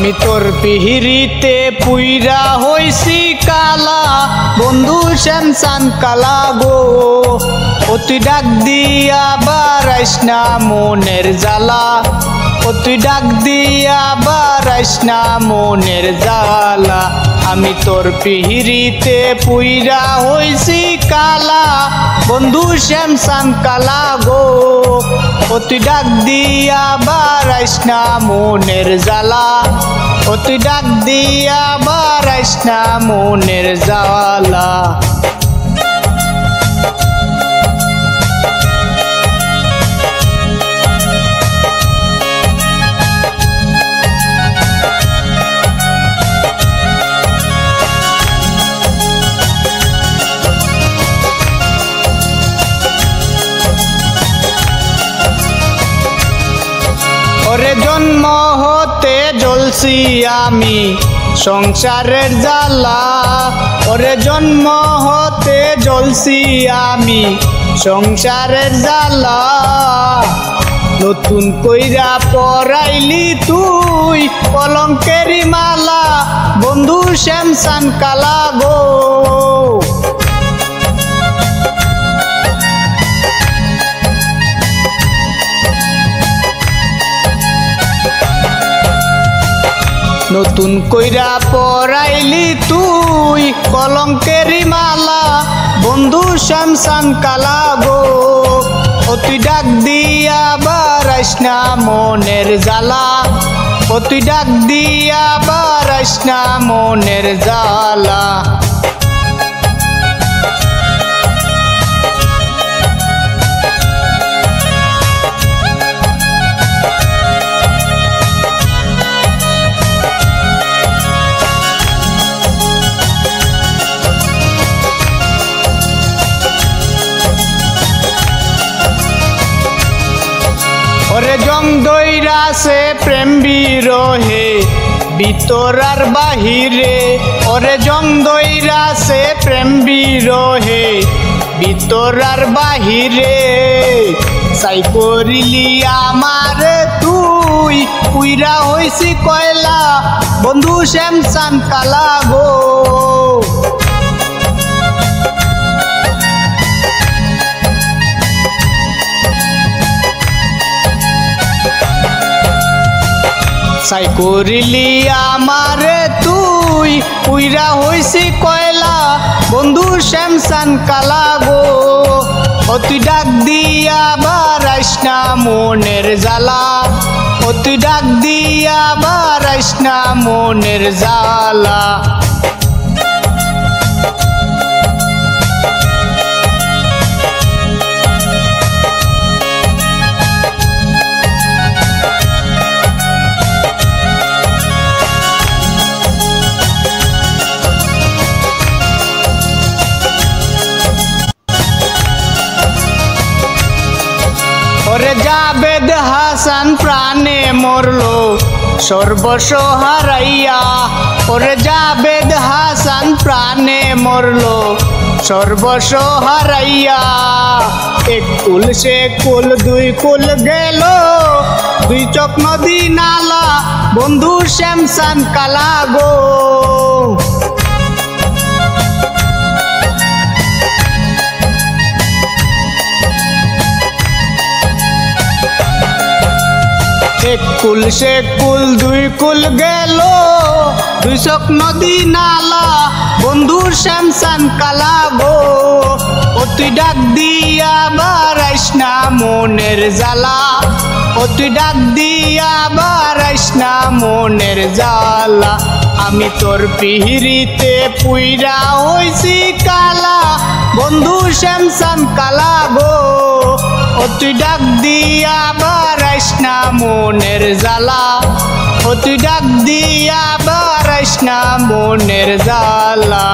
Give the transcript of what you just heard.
আমি তোর পিহিরিতে পুইরা হইছি কালা বন্ধু শ্যামসান কালা গো ও তুই ডাক দিয়া বারাইস না মনের জ্বালা ও তুই ডাক দিয়া বারাইস না মনের জ্বালা আমি তোর পিহিরিতে পুইরা হইছি কালা বন্ধু শ্যামসান কালা গো ও তুই ডাক দিয়া বারাইস না মনের জ্বালা ও তুই ডাক দিয়া বারাইস না মনের জ্বালা ওরে জন্ম হতে জ্বলছি আমি সংসারের জ্বালা ওরে জন্ম হতে জ্বলছি আমি সংসারের জ্বালা নতুন কইরা পরাইলি তুই কলঙ্কেরি মালা বন্ধু শ্যামসান কালা গো নতুন কইরা পরাইলি তুই কলঙ্কেরি মালা বন্ধু শ্যামসান কালা গো ও তুই ডাক দিয়া বারাইস না মনের জ্বালা ও তুই ডাক দিয়া বারাইস না মনের জ্বালা ওরে জং দইরাছে প্রেম বিরহে ভিতর আর বাহিরে ওরে জং দইরাছে প্রেম বিরহে ভিতর আর বাহিরে সাই করিলি আমার তুই পুইরা হইছি কয়লা বন্ধু শ্যামসান কালা গো সাই করিলি আমারে তুই পুইরা হইছি কয়লা বন্ধু শ্যামসান কালা গো ও তুই ডাক দিয়া বারাইস না মনের জ্বালা ও তুই ডাক দিয়া বারাইস না মনের জ্বালা ওরে জাবেদ হাসান প্রাণে মরলো সর্বস্ব হারাইয়া ওরে জাবেদ হাসান প্রাণে মরলো সর্বস্ব হারাইয়া এক কুল সে কুল দুই কুল গেল দুই চোখ নদী নালা বন্ধু শ্যামসান কালা গো এক কুল সে কুল দুই কুল গেল দুই চোখ নদী নালা বন্ধু শ্যামসান কালা গো ও তুই ডাক দিয়া বারাইস না মনের জ্বালা ও তুই ডাক দিয়া বারাইস না মনের জ্বালা আমি তোর পিহিরিতে পুইরা হইছি কালা বন্ধু শ্যামসান কালা গো ও তুই ডাক দিয়া বারাইস না মনের জ্বালা ও তুই ডাক দিয়া বারাইস না মনের জ্বালা।